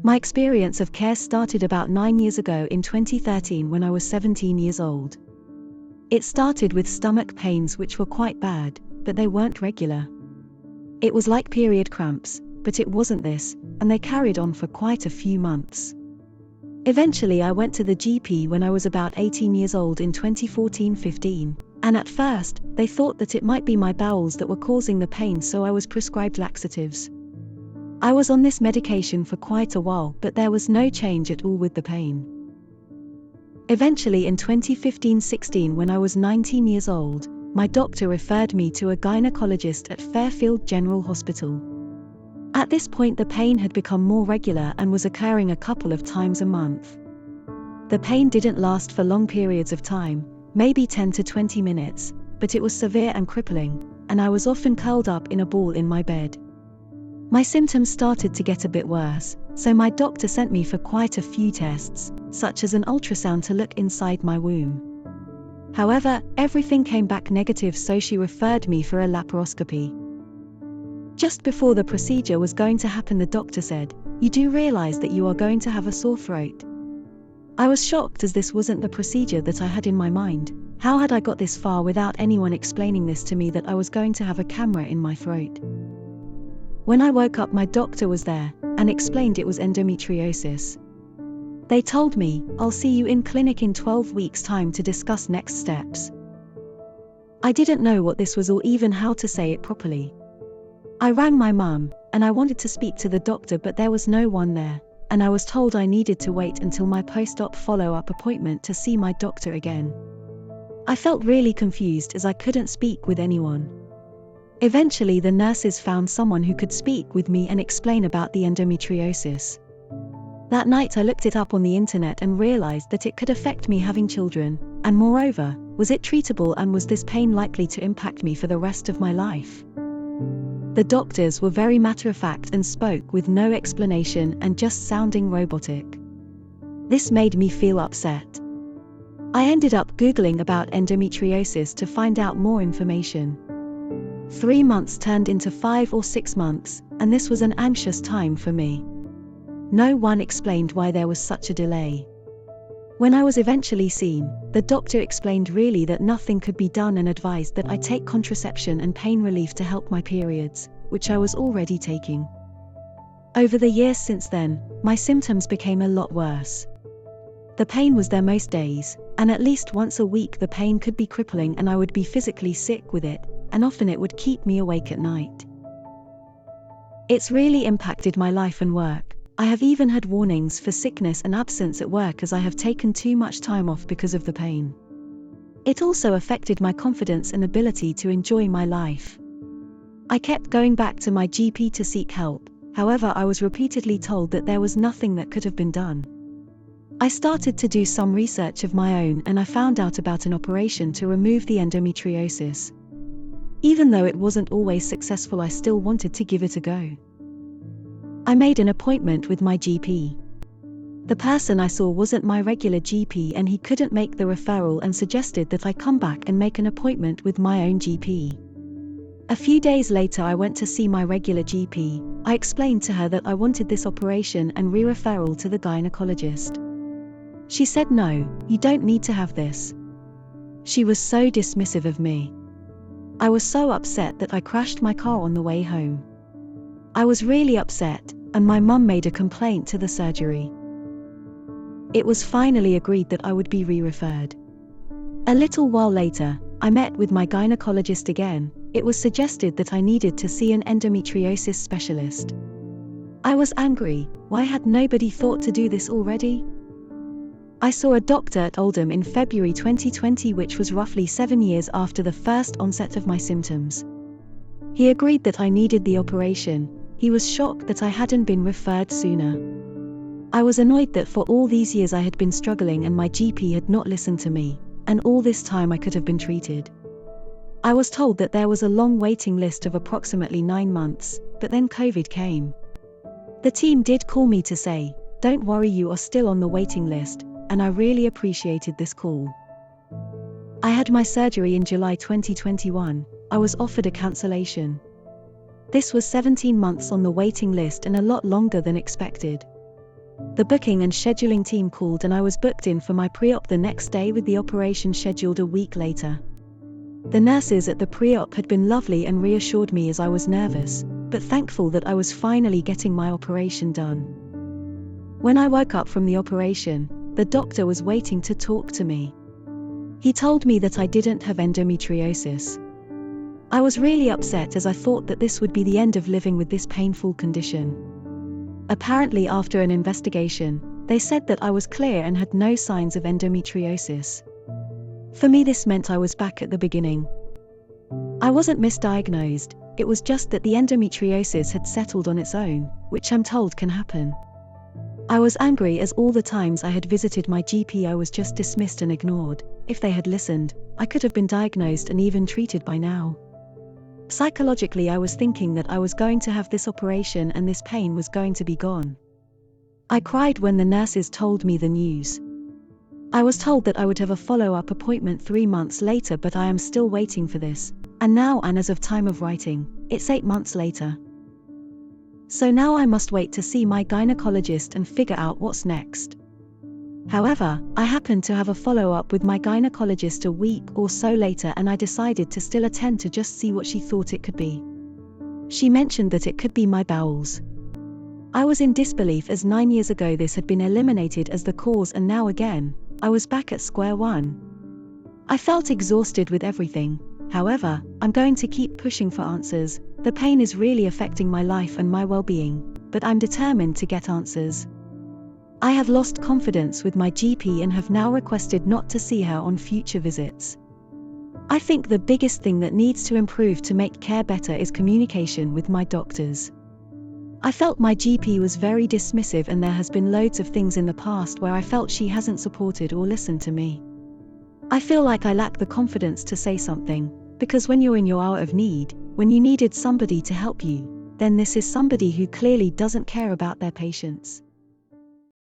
My experience of care started about 9 years ago in 2013 when I was 17 years old. It started with stomach pains which were quite bad, but they weren't regular. It was like period cramps, but it wasn't this, and they carried on for quite a few months. Eventually I went to the GP when I was about 18 years old in 2014-15, and at first, they thought that it might be my bowels that were causing the pain, so I was prescribed laxatives. I was on this medication for quite a while, but there was no change at all with the pain. Eventually in 2015-16 when I was 19 years old, my doctor referred me to a gynecologist at Fairfield General Hospital. At this point the pain had become more regular and was occurring a couple of times a month. The pain didn't last for long periods of time, maybe 10 to 20 minutes, but it was severe and crippling, and I was often curled up in a ball in my bed. My symptoms started to get a bit worse, so my doctor sent me for quite a few tests, such as an ultrasound to look inside my womb. However, everything came back negative, so she referred me for a laparoscopy. Just before the procedure was going to happen, the doctor said, "You do realize that you are going to have a sore throat?" I was shocked as this wasn't the procedure that I had in my mind. How had I got this far without anyone explaining this to me, that I was going to have a camera in my throat? When I woke up, my doctor was there, and explained it was endometriosis. They told me, "I'll see you in clinic in 12 weeks' time to discuss next steps." I didn't know what this was or even how to say it properly. I rang my mum, and I wanted to speak to the doctor, but there was no one there, and I was told I needed to wait until my post-op follow-up appointment to see my doctor again. I felt really confused as I couldn't speak with anyone. Eventually the nurses found someone who could speak with me and explain about the endometriosis. That night I looked it up on the internet and realized that it could affect me having children, and moreover, was it treatable, and was this pain likely to impact me for the rest of my life? The doctors were very matter-of-fact and spoke with no explanation and just sounding robotic. This made me feel upset. I ended up Googling about endometriosis to find out more information. 3 months turned into 5 or 6 months, and this was an anxious time for me. No one explained why there was such a delay. When I was eventually seen, the doctor explained really that nothing could be done and advised that I take contraception and pain relief to help my periods, which I was already taking. Over the years since then, my symptoms became a lot worse. The pain was there most days, and at least once a week the pain could be crippling and I would be physically sick with it, and often it would keep me awake at night. It's really impacted my life and work. I have even had warnings for sickness and absence at work as I have taken too much time off because of the pain. It also affected my confidence and ability to enjoy my life. I kept going back to my GP to seek help, however I was repeatedly told that there was nothing that could have been done. I started to do some research of my own and I found out about an operation to remove the endometriosis. Even though it wasn't always successful, I still wanted to give it a go. I made an appointment with my GP. The person I saw wasn't my regular GP and he couldn't make the referral and suggested that I come back and make an appointment with my own GP. A few days later I went to see my regular GP. I explained to her that I wanted this operation and re-referral to the gynecologist. She said, "No, you don't need to have this." She was so dismissive of me. I was so upset that I crashed my car on the way home. I was really upset, and my mum made a complaint to the surgery. It was finally agreed that I would be re-referred. A little while later, I met with my gynecologist again. It was suggested that I needed to see an endometriosis specialist. I was angry. Why had nobody thought to do this already? I saw a doctor at Oldham in February 2020, which was roughly 7 years after the first onset of my symptoms. He agreed that I needed the operation. He was shocked that I hadn't been referred sooner. I was annoyed that for all these years I had been struggling and my GP had not listened to me, and all this time I could have been treated. I was told that there was a long waiting list of approximately 9 months, but then COVID came. The team did call me to say, "Don't worry, you are still on the waiting list," and I really appreciated this call. I had my surgery in July 2021. I was offered a cancellation. This was 17 months on the waiting list and a lot longer than expected. The booking and scheduling team called and I was booked in for my pre-op the next day with the operation scheduled a week later. The nurses at the pre-op had been lovely and reassured me as I was nervous, but thankful that I was finally getting my operation done. When I woke up from the operation, the doctor was waiting to talk to me. He told me that I didn't have endometriosis. I was really upset as I thought that this would be the end of living with this painful condition. Apparently, after an investigation, they said that I was clear and had no signs of endometriosis. For me, this meant I was back at the beginning. I wasn't misdiagnosed, it was just that the endometriosis had settled on its own, which I'm told can happen. I was angry as all the times I had visited my GP I was just dismissed and ignored. If they had listened, I could have been diagnosed and even treated by now. Psychologically, I was thinking that I was going to have this operation and this pain was going to be gone. I cried when the nurses told me the news. I was told that I would have a follow-up appointment 3 months later, but I am still waiting for this. And now, and as of time of writing, it's 8 months later. So now I must wait to see my gynecologist and figure out what's next. However, I happened to have a follow-up with my gynecologist a week or so later, and I decided to still attend to just see what she thought it could be. She mentioned that it could be my bowels. I was in disbelief as 9 years ago this had been eliminated as the cause, and now again, I was back at square one. I felt exhausted with everything. However, I'm going to keep pushing for answers. The pain is really affecting my life and my well-being, but I'm determined to get answers. I have lost confidence with my GP and have now requested not to see her on future visits. I think the biggest thing that needs to improve to make care better is communication with my doctors. I felt my GP was very dismissive, and there has been loads of things in the past where I felt she hasn't supported or listened to me. I feel like I lack the confidence to say something, because when you're in your hour of need, when you needed somebody to help you, then this is somebody who clearly doesn't care about their patients.